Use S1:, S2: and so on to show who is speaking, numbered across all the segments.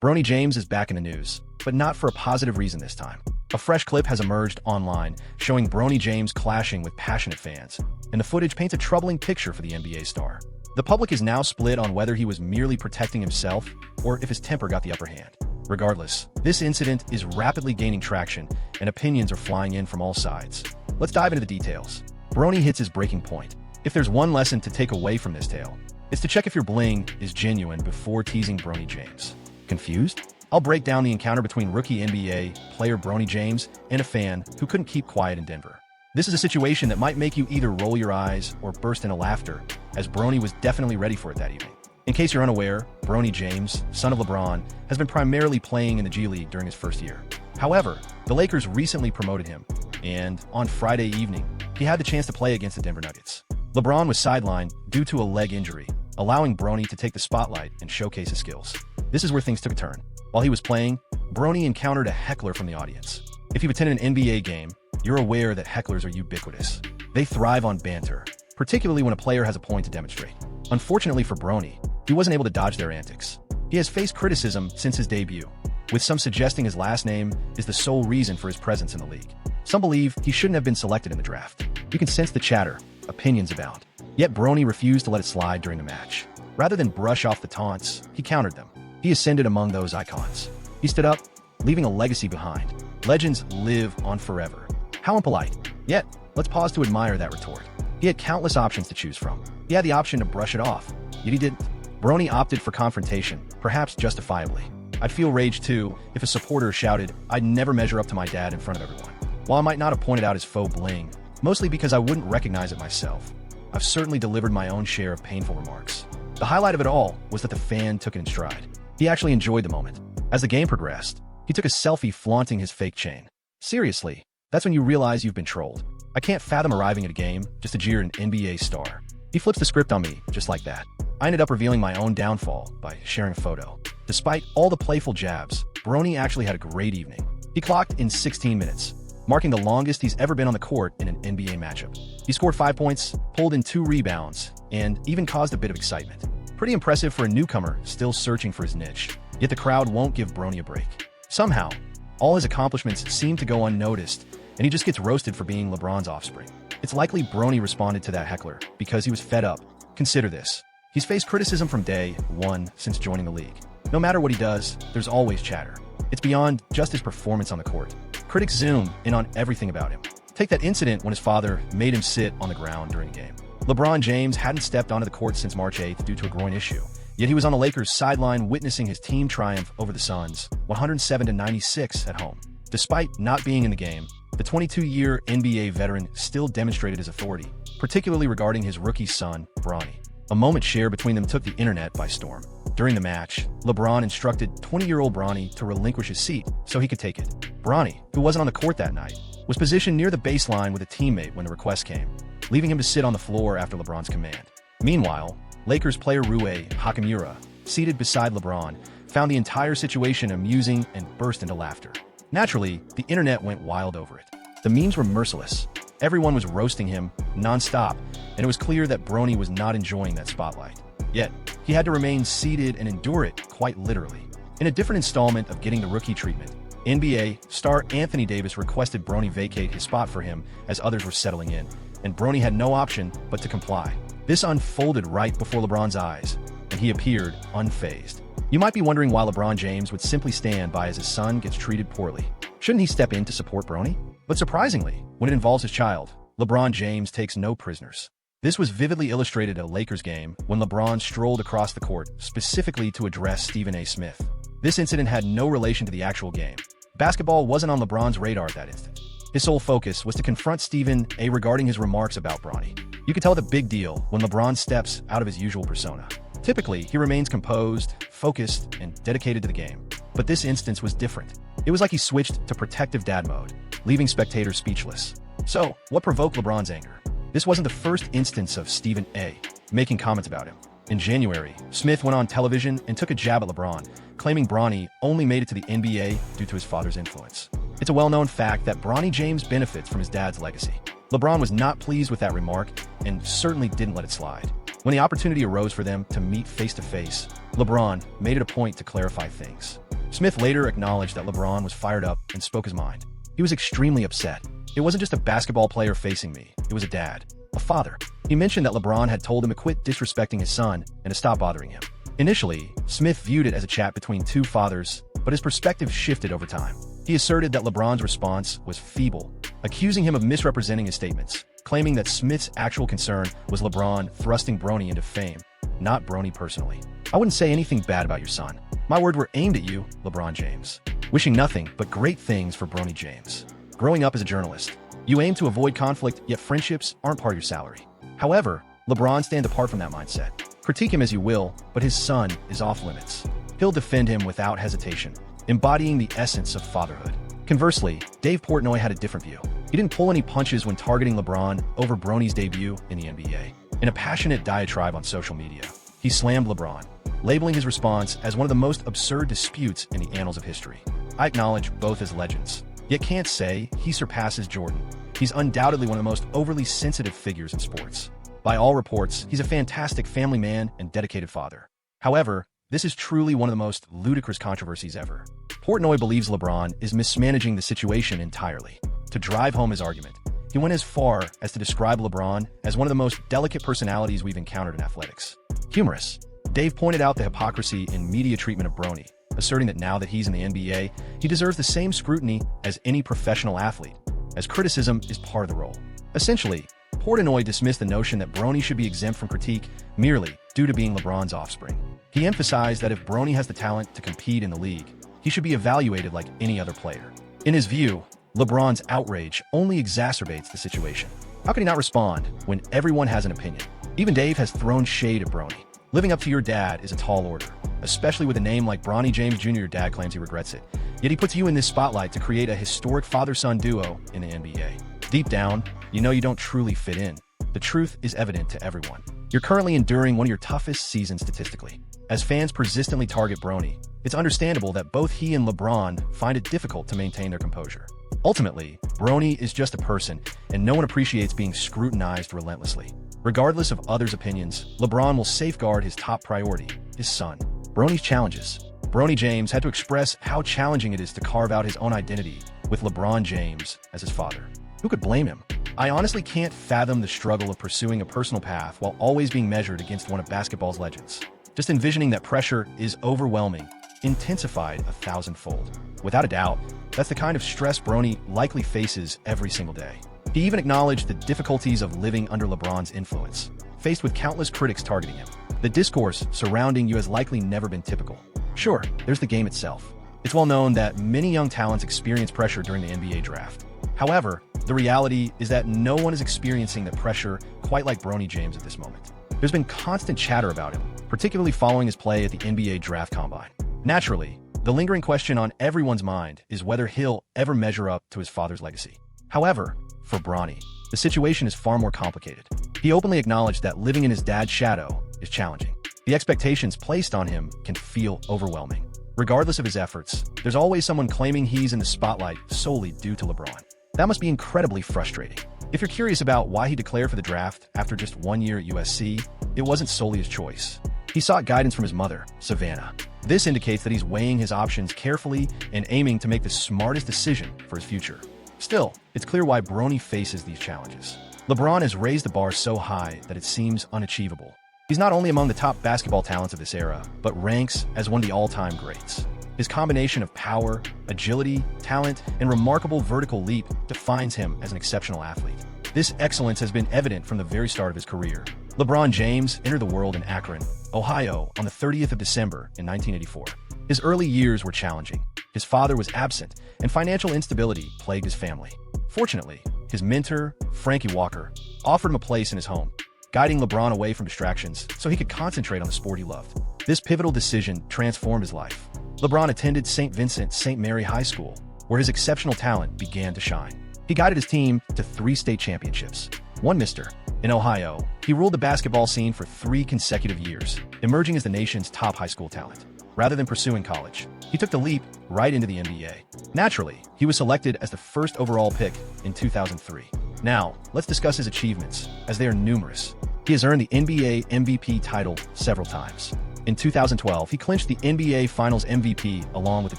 S1: Bronny James is back in the news, but not for a positive reason this time. A fresh clip has emerged online showing Bronny James clashing with passionate fans, and the footage paints a troubling picture for the NBA star. The public is now split on whether he was merely protecting himself or if his temper got the upper hand. Regardless, this incident is rapidly gaining traction, and opinions are flying in from all sides. Let's dive into the details. Bronny hits his breaking point. If there's one lesson to take away from this tale, it's to check if your bling is genuine before teasing Bronny James. Confused? I'll break down the encounter between rookie NBA player Bronny James and a fan who couldn't keep quiet in Denver. This is a situation that might make you either roll your eyes or burst into laughter, as Bronny was definitely ready for it that evening. In case you're unaware, Bronny James, son of LeBron, has been primarily playing in the G League during his first year. However, the Lakers recently promoted him, and on Friday evening, he had the chance to play against the Denver Nuggets. LeBron was sidelined due to a leg injury, allowing Bronny to take the spotlight and showcase his skills. This is where things took a turn. While he was playing, Bronny encountered a heckler from the audience. If you've attended an NBA game, you're aware that hecklers are ubiquitous. They thrive on banter, particularly when a player has a point to demonstrate. Unfortunately for Bronny, he wasn't able to dodge their antics. He has faced criticism since his debut, with some suggesting his last name is the sole reason for his presence in the league. Some believe he shouldn't have been selected in the draft. You can sense the chatter, opinions abound. Yet Bronny refused to let it slide during the match. Rather than brush off the taunts, he countered them. He ascended among those icons. He stood up, leaving a legacy behind. Legends live on forever. How impolite. Yet, let's pause to admire that retort. He had countless options to choose from. He had the option to brush it off, yet he didn't. Bronny opted for confrontation, perhaps justifiably. I'd feel rage too if a supporter shouted, "I'd never measure up to my dad" in front of everyone. While I might not have pointed out his faux bling, mostly because I wouldn't recognize it myself, I've certainly delivered my own share of painful remarks. The highlight of it all was that the fan took it in stride. He actually enjoyed the moment. As the game progressed, he took a selfie flaunting his fake chain. Seriously, that's when you realize you've been trolled. I can't fathom arriving at a game just to jeer an NBA star. He flips the script on me, just like that. I ended up revealing my own downfall by sharing a photo. Despite all the playful jabs, Bronny actually had a great evening. He clocked in 16 minutes, marking the longest he's ever been on the court in an NBA matchup. He scored 5 points, pulled in 2 rebounds, and even caused a bit of excitement. Pretty impressive for a newcomer still searching for his niche. Yet the crowd won't give Bronny a break. Somehow, all his accomplishments seem to go unnoticed, and he just gets roasted for being LeBron's offspring. It's likely Bronny responded to that heckler because he was fed up. Consider this. He's faced criticism from day one since joining the league. No matter what he does, there's always chatter. It's beyond just his performance on the court. Critics zoom in on everything about him. Take that incident when his father made him sit on the ground during a game. LeBron James hadn't stepped onto the court since March 8th due to a groin issue. Yet he was on the Lakers' sideline witnessing his team triumph over the Suns, 107-96 at home. Despite not being in the game, the 22-year NBA veteran still demonstrated his authority, particularly regarding his rookie son, Bronny. A moment shared between them took the internet by storm. During the match, LeBron instructed 20-year-old Bronny to relinquish his seat so he could take it. Bronny, who wasn't on the court that night, was positioned near the baseline with a teammate when the request came, leaving him to sit on the floor after LeBron's command. Meanwhile, Lakers player Rui Hachimura, seated beside LeBron, found the entire situation amusing and burst into laughter. Naturally, the internet went wild over it. The memes were merciless. Everyone was roasting him non-stop, and it was clear that Bronny was not enjoying that spotlight. Yet, he had to remain seated and endure it quite literally. In a different installment of getting the rookie treatment, NBA star Anthony Davis requested Bronny vacate his spot for him as others were settling in, and Bronny had no option but to comply. This unfolded right before LeBron's eyes, and he appeared unfazed. You might be wondering why LeBron James would simply stand by as his son gets treated poorly. Shouldn't he step in to support Bronny? But surprisingly, when it involves his child, LeBron James takes no prisoners. This was vividly illustrated at a Lakers game when LeBron strolled across the court specifically to address Stephen A. Smith. This incident had no relation to the actual game. Basketball wasn't on LeBron's radar at that instant. His sole focus was to confront Stephen A. regarding his remarks about Bronny. You could tell the big deal when LeBron steps out of his usual persona. Typically, he remains composed, focused, and dedicated to the game. But this instance was different. It was like he switched to protective dad mode, leaving spectators speechless. So, what provoked LeBron's anger? This wasn't the first instance of Stephen A. making comments about him. In January, Smith went on television and took a jab at LeBron, claiming Bronny only made it to the NBA due to his father's influence. It's a well-known fact that Bronny James benefits from his dad's legacy. LeBron was not pleased with that remark and certainly didn't let it slide. When the opportunity arose for them to meet face-to-face, LeBron made it a point to clarify things. Smith later acknowledged that LeBron was fired up and spoke his mind. He was extremely upset. It wasn't just a basketball player facing me, it was a dad, a father. He mentioned that LeBron had told him to quit disrespecting his son and to stop bothering him. Initially, Smith viewed it as a chat between two fathers, but his perspective shifted over time. He asserted that LeBron's response was feeble, accusing him of misrepresenting his statements, claiming that Smith's actual concern was LeBron thrusting Bronny into fame, not Bronny personally. "I wouldn't say anything bad about your son. My words were aimed at you, LeBron James. Wishing nothing but great things for Bronny James. Growing up as a journalist, you aim to avoid conflict, yet friendships aren't part of your salary." However, LeBron stands apart from that mindset. Critique him as you will, but his son is off limits. He'll defend him without hesitation, embodying the essence of fatherhood. Conversely, Dave Portnoy had a different view. He didn't pull any punches when targeting LeBron over Bronny's debut in the NBA. In a passionate diatribe on social media, he slammed LeBron, labeling his response as one of the most absurd disputes in the annals of history. "I acknowledge both as legends, yet can't say he surpasses Jordan. He's undoubtedly one of the most overly sensitive figures in sports. By all reports, he's a fantastic family man and dedicated father. However, this is truly one of the most ludicrous controversies ever." Portnoy believes LeBron is mismanaging the situation entirely. To drive home his argument, he went as far as to describe LeBron as one of the most delicate personalities we've encountered in athletics. Humorous. Dave pointed out the hypocrisy in media treatment of Bronny, asserting that now that he's in the NBA, he deserves the same scrutiny as any professional athlete, as criticism is part of the role. Essentially, Portnoy dismissed the notion that Bronny should be exempt from critique merely due to being LeBron's offspring. He emphasized that if Bronny has the talent to compete in the league, he should be evaluated like any other player. In his view, LeBron's outrage only exacerbates the situation. How can he not respond when everyone has an opinion? Even Dave has thrown shade at Bronny. Living up to your dad is a tall order, especially with a name like Bronny James Jr. Your dad claims he regrets it. Yet he puts you in this spotlight to create a historic father-son duo in the NBA. Deep down, you know you don't truly fit in. The truth is evident to everyone. You're currently enduring one of your toughest seasons statistically. As fans persistently target Bronny, it's understandable that both he and LeBron find it difficult to maintain their composure. Ultimately, Bronny is just a person, and no one appreciates being scrutinized relentlessly. Regardless of others' opinions, LeBron will safeguard his top priority, his son. Bronny's challenges. Bronny James had to express how challenging it is to carve out his own identity with LeBron James as his father. Who could blame him? "I honestly can't fathom the struggle of pursuing a personal path while always being measured against one of basketball's legends. Just envisioning that pressure is overwhelming, intensified 1,000-fold. Without a doubt, that's the kind of stress Bronny likely faces every single day." He even acknowledged the difficulties of living under LeBron's influence. Faced with countless critics targeting him, the discourse surrounding you has likely never been typical. Sure, there's the game itself. It's well known that many young talents experience pressure during the NBA draft. However, the reality is that no one is experiencing the pressure quite like Bronny James at this moment. There's been constant chatter about him, particularly following his play at the NBA Draft Combine. Naturally, the lingering question on everyone's mind is whether he'll ever measure up to his father's legacy. However, for Bronny, the situation is far more complicated. He openly acknowledged that living in his dad's shadow is challenging. The expectations placed on him can feel overwhelming. Regardless of his efforts, there's always someone claiming he's in the spotlight solely due to LeBron. That must be incredibly frustrating. If you're curious about why he declared for the draft after just 1 year at USC, it wasn't solely his choice. He sought guidance from his mother, Savannah. This indicates that he's weighing his options carefully and aiming to make the smartest decision for his future. Still, it's clear why Bronny faces these challenges. LeBron has raised the bar so high that it seems unachievable. He's not only among the top basketball talents of this era, but ranks as one of the all-time greats. His combination of power, agility, talent, and remarkable vertical leap defines him as an exceptional athlete. This excellence has been evident from the very start of his career. LeBron James entered the world in Akron, Ohio on the 30th of December in 1984. His early years were challenging. His father was absent, and financial instability plagued his family. Fortunately, his mentor, Frankie Walker, offered him a place in his home, guiding LeBron away from distractions so he could concentrate on the sport he loved. This pivotal decision transformed his life. LeBron attended St. Vincent St. Mary High School, where his exceptional talent began to shine. He guided his team to 3 state championships. One Mr. In Ohio, he ruled the basketball scene for 3 consecutive years, emerging as the nation's top high school talent. Rather than pursuing college, he took the leap right into the NBA. Naturally, he was selected as the first overall pick in 2003. Now, let's discuss his achievements, as they are numerous. He has earned the NBA MVP title several times. In 2012, he clinched the NBA Finals MVP along with the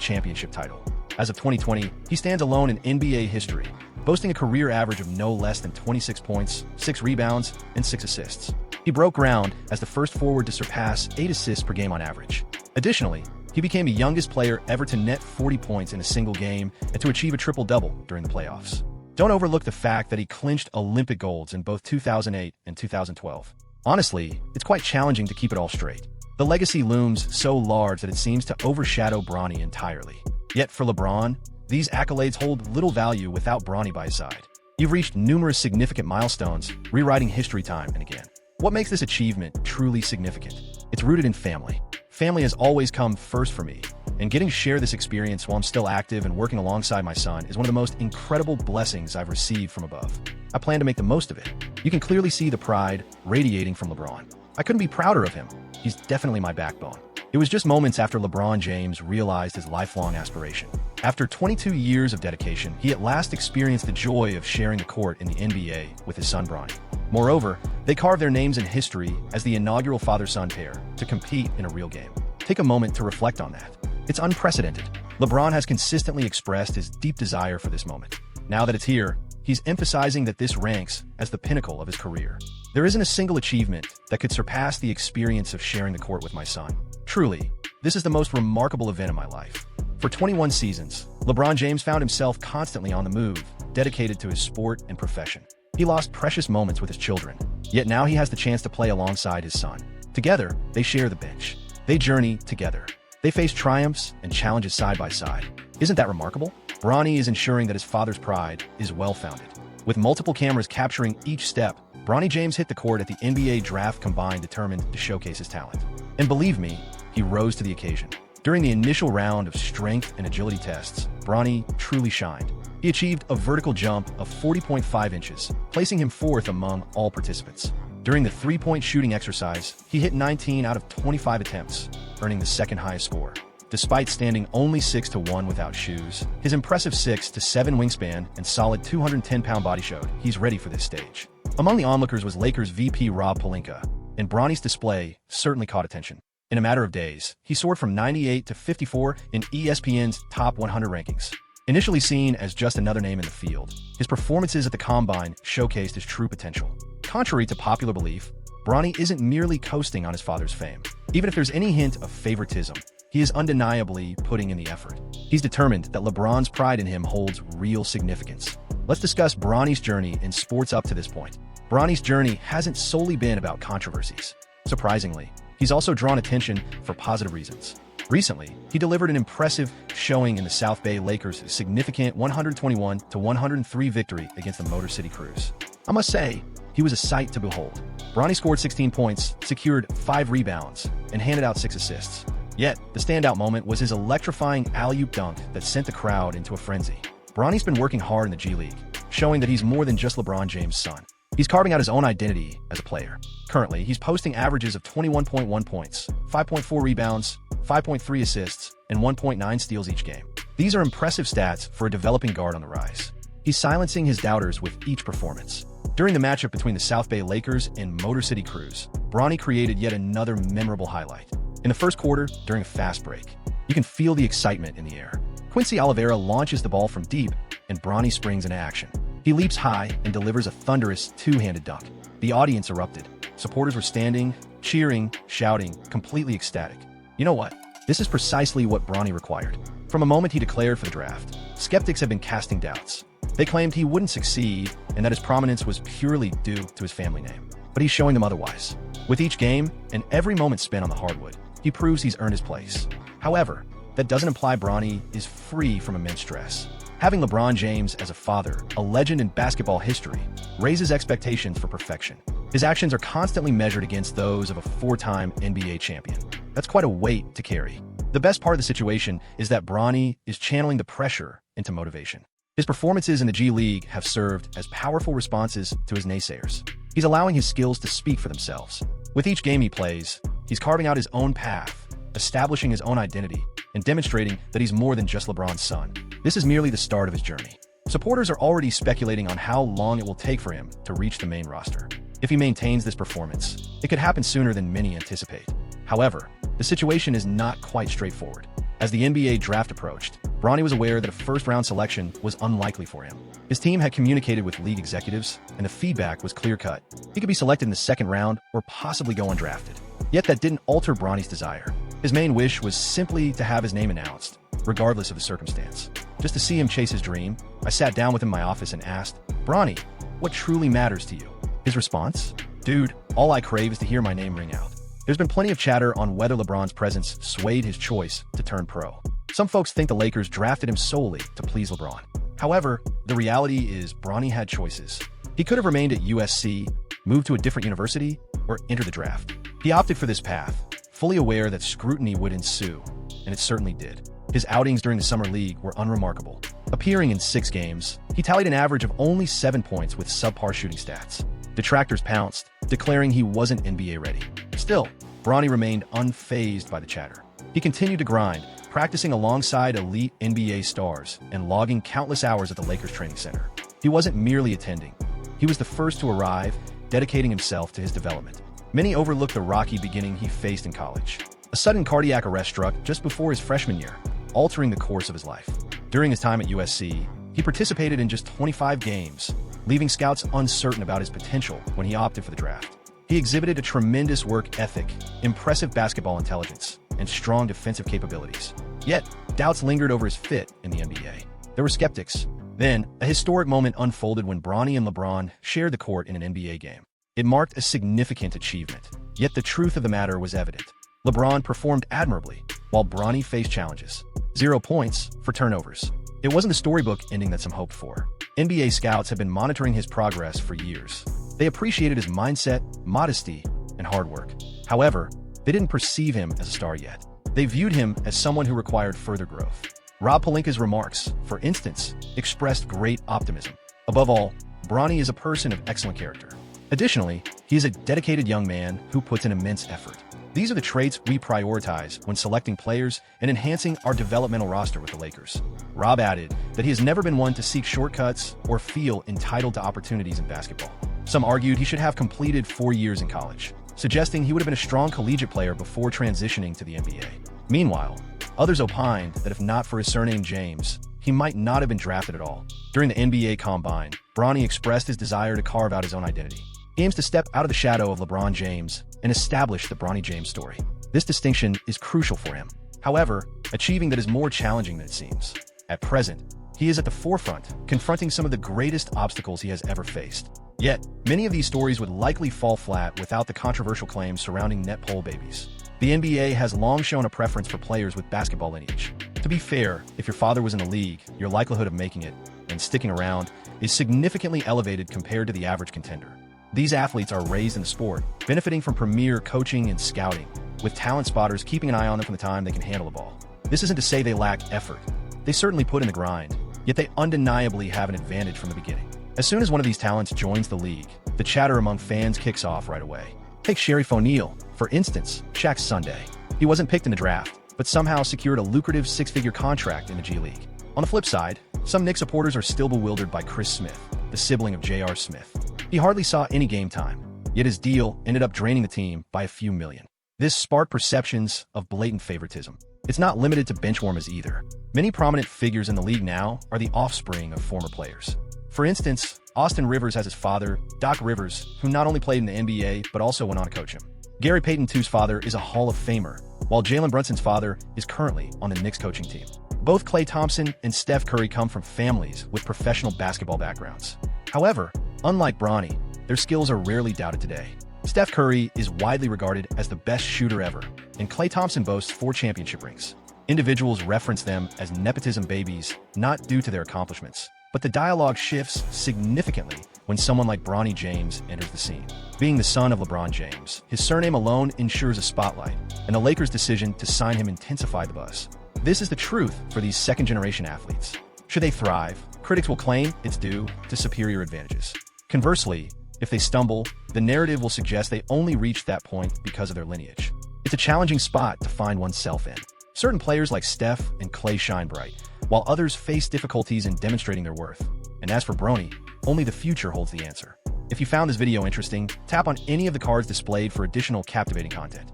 S1: championship title. As of 2020, he stands alone in NBA history, boasting a career average of no less than 26 points, 6 rebounds, and 6 assists. He broke ground as the first forward to surpass 8 assists per game on average. Additionally, he became the youngest player ever to net 40 points in a single game and to achieve a triple-double during the playoffs. Don't overlook the fact that he clinched Olympic golds in both 2008 and 2012. Honestly, it's quite challenging to keep it all straight. The legacy looms so large that it seems to overshadow Bronny entirely. Yet for LeBron, these accolades hold little value without Bronny by his side. You've reached numerous significant milestones, rewriting history time and again. What makes this achievement truly significant? It's rooted in family. Family has always come first for me, and getting to share this experience while I'm still active and working alongside my son is one of the most incredible blessings I've received from above. I plan to make the most of it. You can clearly see the pride radiating from LeBron. I couldn't be prouder of him. He's definitely my backbone. It was just moments after LeBron James realized his lifelong aspiration. After 22 years of dedication, he at last experienced the joy of sharing the court in the NBA with his son Bronny. Moreover, they carved their names in history as the inaugural father-son pair to compete in a real game. Take a moment to reflect on that. It's unprecedented. LeBron has consistently expressed his deep desire for this moment. Now that it's here, he's emphasizing that this ranks as the pinnacle of his career. There isn't a single achievement that could surpass the experience of sharing the court with my son. Truly, this is the most remarkable event of my life. For 21 seasons, LeBron James found himself constantly on the move, dedicated to his sport and profession. He lost precious moments with his children, yet now he has the chance to play alongside his son. Together, they share the bench. They journey together. They face triumphs and challenges side by side. Isn't that remarkable? Bronny is ensuring that his father's pride is well-founded. With multiple cameras capturing each step, Bronny James hit the court at the NBA Draft Combine determined to showcase his talent. And believe me, he rose to the occasion. During the initial round of strength and agility tests, Bronny truly shined. He achieved a vertical jump of 40.5 inches, placing him fourth among all participants. During the three-point shooting exercise, he hit 19 out of 25 attempts, earning the second highest score. Despite standing only 6'1" without shoes, his impressive 6'7" wingspan and solid 210-pound body showed he's ready for this stage. Among the onlookers was Lakers VP Rob Pelinka, and Bronny's display certainly caught attention. In a matter of days, he soared from 98 to 54 in ESPN's Top 100 rankings. Initially seen as just another name in the field, his performances at the Combine showcased his true potential. Contrary to popular belief, Bronny isn't merely coasting on his father's fame. Even if there's any hint of favoritism, he is undeniably putting in the effort. He's determined that LeBron's pride in him holds real significance. Let's discuss Bronny's journey in sports up to this point. Bronny's journey hasn't solely been about controversies. Surprisingly, he's also drawn attention for positive reasons. Recently, he delivered an impressive showing in the South Bay Lakers' significant 121-103 victory against the Motor City Cruise. I must say, he was a sight to behold. Bronny scored 16 points, secured 5 rebounds, and handed out 6 assists. Yet, the standout moment was his electrifying alley-oop dunk that sent the crowd into a frenzy. Bronny's been working hard in the G League, showing that he's more than just LeBron James' son. He's carving out his own identity as a player. Currently, he's posting averages of 21.1 points, 5.4 rebounds, 5.3 assists, and 1.9 steals each game. These are impressive stats for a developing guard on the rise. He's silencing his doubters with each performance. During the matchup between the South Bay Lakers and Motor City Cruise, Bronny created yet another memorable highlight. In the first quarter, during a fast break, you can feel the excitement in the air. Quincy Oliveira launches the ball from deep, and Bronny springs into action. He leaps high and delivers a thunderous two-handed dunk. The audience erupted. Supporters were standing, cheering, shouting, completely ecstatic. You know what? This is precisely what Bronny required. From the moment he declared for the draft, skeptics have been casting doubts. They claimed he wouldn't succeed and that his prominence was purely due to his family name. But he's showing them otherwise. With each game and every moment spent on the hardwood, he proves he's earned his place. However, that doesn't imply Bronny is free from immense stress. Having LeBron James as a father, a legend in basketball history, raises expectations for perfection. His actions are constantly measured against those of a 4-time NBA champion. That's quite a weight to carry. The best part of the situation is that Bronny is channeling the pressure into motivation. His performances in the G League have served as powerful responses to his naysayers. He's allowing his skills to speak for themselves. With each game he plays, he's carving out his own path, establishing his own identity, and demonstrating that he's more than just LeBron's son. This is merely the start of his journey. Supporters are already speculating on how long it will take for him to reach the main roster. If he maintains this performance, it could happen sooner than many anticipate. However, the situation is not quite straightforward. As the NBA draft approached, Bronny was aware that a first-round selection was unlikely for him. His team had communicated with league executives, and the feedback was clear-cut. He could be selected in the second round or possibly go undrafted. Yet that didn't alter Bronny's desire. His main wish was simply to have his name announced, regardless of the circumstance. Just to see him chase his dream, I sat down with him in my office and asked, "Bronny, what truly matters to you?" His response? "Dude, all I crave is to hear my name ring out." There's been plenty of chatter on whether LeBron's presence swayed his choice to turn pro. Some folks think the Lakers drafted him solely to please LeBron. However, the reality is Bronny had choices. He could have remained at USC, moved to a different university, or entered the draft. He opted for this path, fully aware that scrutiny would ensue, and it certainly did. His outings during the Summer League were unremarkable. Appearing in 6 games, he tallied an average of only 7 points with subpar shooting stats. Detractors pounced, declaring he wasn't NBA ready. Still, Bronny remained unfazed by the chatter. He continued to grind, practicing alongside elite NBA stars and logging countless hours at the Lakers training center. He wasn't merely attending. He was the first to arrive, dedicating himself to his development. Many overlooked the rocky beginning he faced in college. A sudden cardiac arrest struck just before his freshman year, altering the course of his life. During his time at USC, he participated in just 25 games, leaving scouts uncertain about his potential when he opted for the draft. He exhibited a tremendous work ethic, impressive basketball intelligence, and strong defensive capabilities. Yet, doubts lingered over his fit in the NBA. There were skeptics. Then, a historic moment unfolded when Bronny and LeBron shared the court in an NBA game. It marked a significant achievement, yet the truth of the matter was evident. LeBron performed admirably, while Bronny faced challenges. 0 points for turnovers. It wasn't the storybook ending that some hoped for. NBA scouts have been monitoring his progress for years. They appreciated his mindset, modesty, and hard work. However, they didn't perceive him as a star yet. They viewed him as someone who required further growth. Rob Pelinka's remarks, for instance, expressed great optimism. Above all, Bronny is a person of excellent character. Additionally, he is a dedicated young man who puts in immense effort. These are the traits we prioritize when selecting players and enhancing our developmental roster with the Lakers. Rob added that he has never been one to seek shortcuts or feel entitled to opportunities in basketball. Some argued he should have completed 4 years in college, suggesting he would have been a strong collegiate player before transitioning to the NBA. Meanwhile, others opined that if not for his surname James, he might not have been drafted at all. During the NBA Combine, Bronny expressed his desire to carve out his own identity. He aims to step out of the shadow of LeBron James and establish the Bronny James story. This distinction is crucial for him. However, achieving that is more challenging than it seems. At present, he is at the forefront, confronting some of the greatest obstacles he has ever faced. Yet, many of these stories would likely fall flat without the controversial claims surrounding net pole babies. The NBA has long shown a preference for players with basketball lineage. To be fair, if your father was in the league, your likelihood of making it and sticking around is significantly elevated compared to the average contender. These athletes are raised in the sport, benefiting from premier coaching and scouting, with talent spotters keeping an eye on them from the time they can handle the ball. This isn't to say they lack effort. They certainly put in the grind, yet they undeniably have an advantage from the beginning. As soon as one of these talents joins the league, the chatter among fans kicks off right away. Take Sharife O'Neal, for instance, Shaq's Sunday. He wasn't picked in the draft, but somehow secured a lucrative 6-figure contract in the G League. On the flip side, some Knicks supporters are still bewildered by Chris Smith, the sibling of J.R. Smith. He hardly saw any game time, yet his deal ended up draining the team by a few million. This sparked perceptions of blatant favoritism. It's not limited to benchwarmers either. Many prominent figures in the league now are the offspring of former players. For instance, Austin Rivers has his father, Doc Rivers, who not only played in the NBA, but also went on to coach him. Gary Payton II's father is a Hall of Famer, while Jalen Brunson's father is currently on the Knicks coaching team. Both Klay Thompson and Steph Curry come from families with professional basketball backgrounds. However, unlike Bronny, their skills are rarely doubted today. Steph Curry is widely regarded as the best shooter ever, and Klay Thompson boasts 4 championship rings. Individuals reference them as nepotism babies, not due to their accomplishments. But the dialogue shifts significantly when someone like Bronny James enters the scene. Being the son of LeBron James, his surname alone ensures a spotlight, and the Lakers' decision to sign him intensified the buzz. This is the truth for these second-generation athletes. Should they thrive, critics will claim it's due to superior advantages. Conversely, if they stumble, the narrative will suggest they only reached that point because of their lineage. It's a challenging spot to find oneself in. Certain players like Steph and Klay shine bright, while others face difficulties in demonstrating their worth. And as for Bronny, only the future holds the answer. If you found this video interesting, tap on any of the cards displayed for additional captivating content.